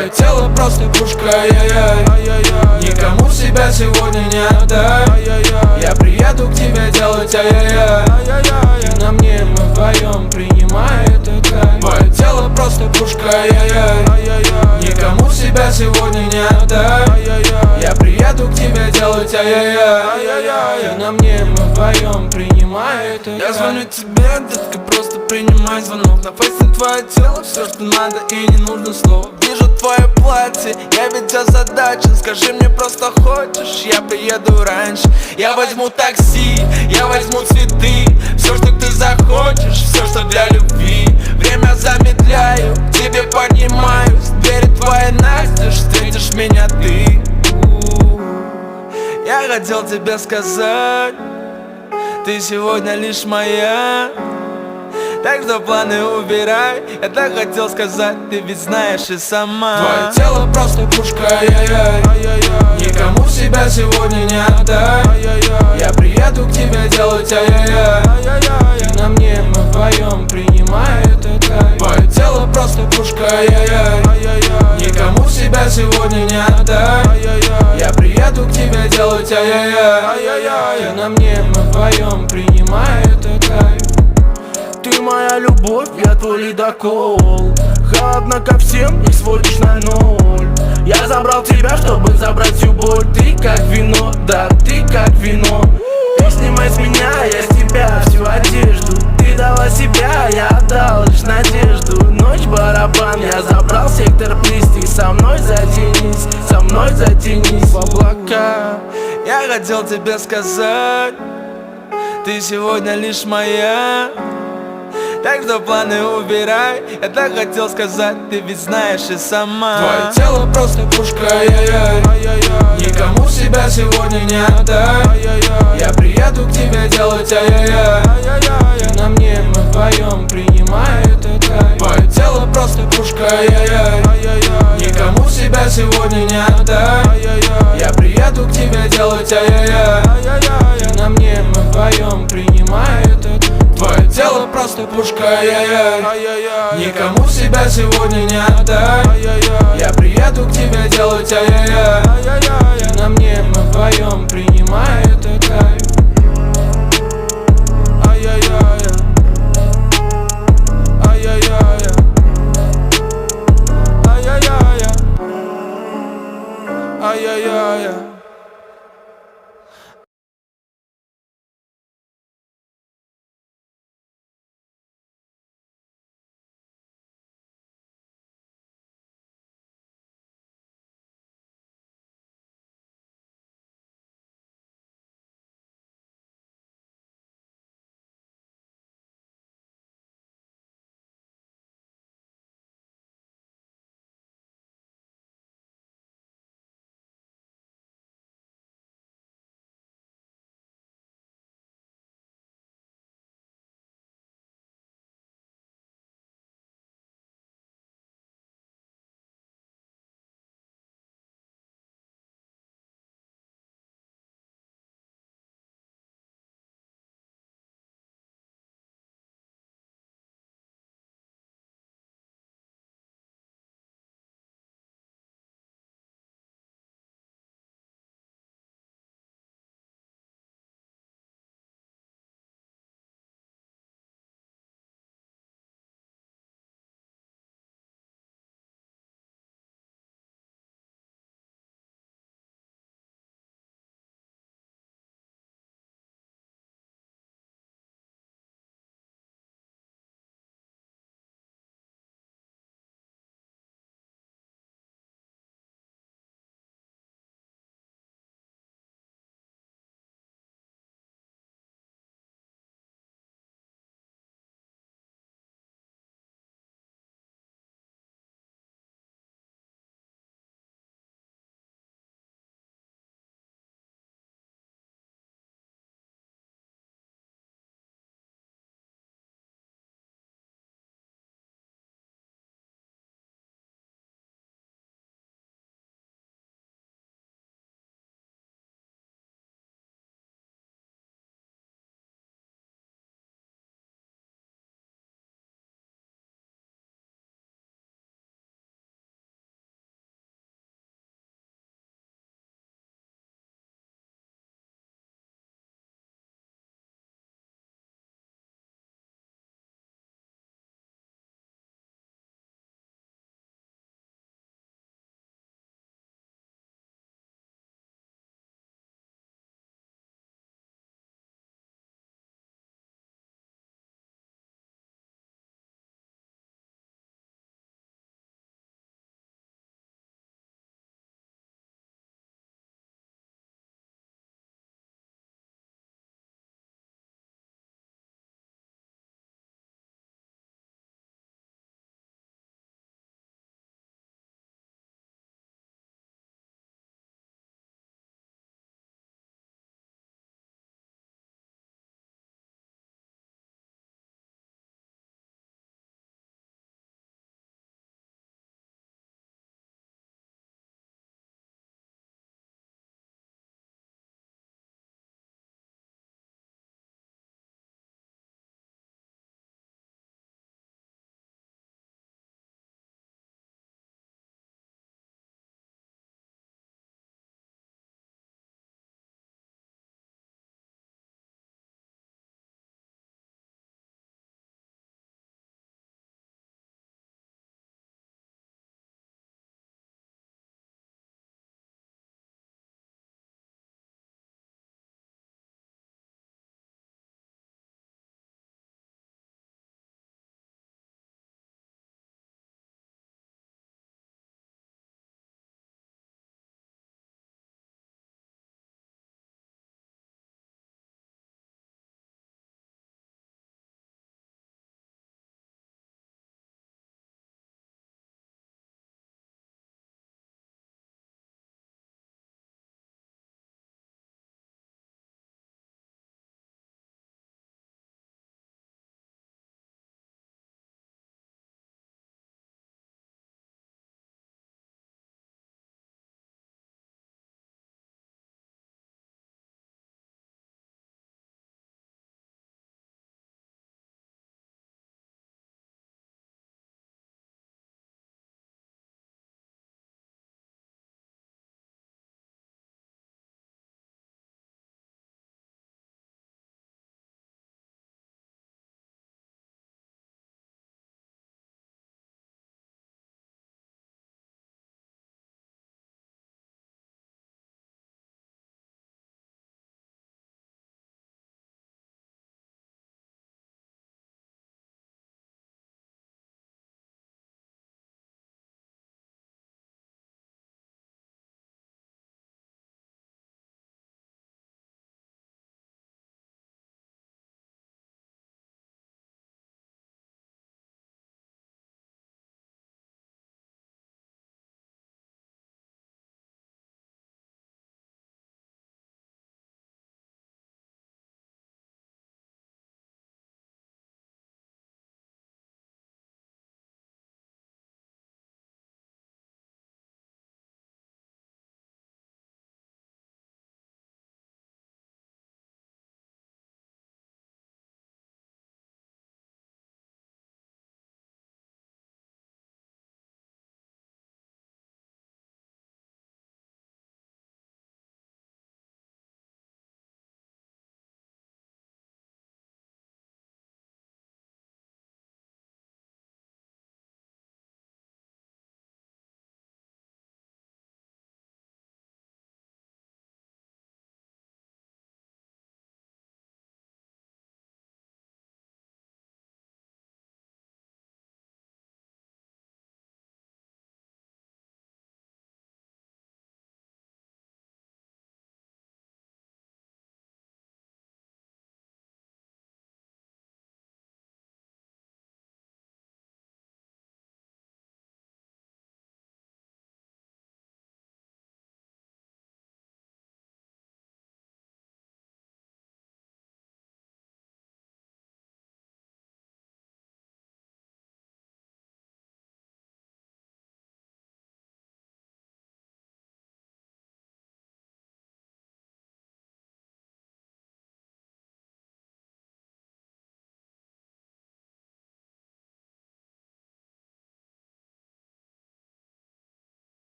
Твое тело просто пушка, ай-яй-яй. Никому себя сегодня не отдай. Я приеду к тебе делать ай-яй-яй. Ты на мне, мы вдвоем, принимай этот кайф. Твое тело просто пушка, ай-яй-яй. Никому себя сегодня не отдай. Я приеду к тебе делать ай-яй-яй. Ты на мне, мы вдвоем, принимай этот кайф. Я звоню тебе, детка, просто принимай звонок. На фейсе твое тело, все, что надо, и не нужно слов. Вижу твое платье, я ведь озадачен. Скажи мне, просто хочешь, я приеду раньше. Я возьму такси, я возьму цветы. Все, что ты захочешь, все, что для любви. Время замедляю, к тебе поднимаюсь. Двери твои настежь, встретишь меня ты. Я хотел тебе сказать, ты сегодня лишь моя. Так что планы убирай. Я так хотел сказать, ты ведь знаешь и сама. Твое тело просто пушка, ай-яй-яй. Никому себя сегодня не отдай. Я приеду к тебе делать ай-яй-яй. Ты на мне, мы вдвоем, принимай этот кайф. Твое тело просто пушка, ай-яй-яй. Никому себя сегодня не отдай. Я приеду к тебе делать ай-яй-яй. Ты на мне, мы вдвоем, принимай этот кайф. Ты моя любовь, я твой ледокол. Холодно ко всем и сводишь на ноль. Я забрал тебя, чтобы забрать всю боль. Ты как вино, да, ты как вино. Ты снимай с меня, я с тебя всю одежду. Ты дала себя, я отдал лишь надежду. Ночь барабан, я забрал сектор плиз. Ты со мной затянись, со мной затянись в облака. Я хотел тебе сказать, ты сегодня лишь моя. Так что планы убирай. Я так хотел сказать, ты ведь знаешь и сама. Твое тело просто пушка, ай-яй-яй. Никому себя сегодня не отдай. Я приеду к тебе делать ай-яй-яй. Ты на мне, мы вдвоем, принимай этот кайф. Твое тело просто пушка, ай-яй-яй. Никому себя сегодня не отдай. Я приеду к тебе делать ай-яй-яй. Ты на мне, мы вдвоем, принимай этот кайф. Твое тело просто пушка, ай-яй-яй. Никому себя сегодня не отдай. Я приеду к тебе делать ай-яй-яй.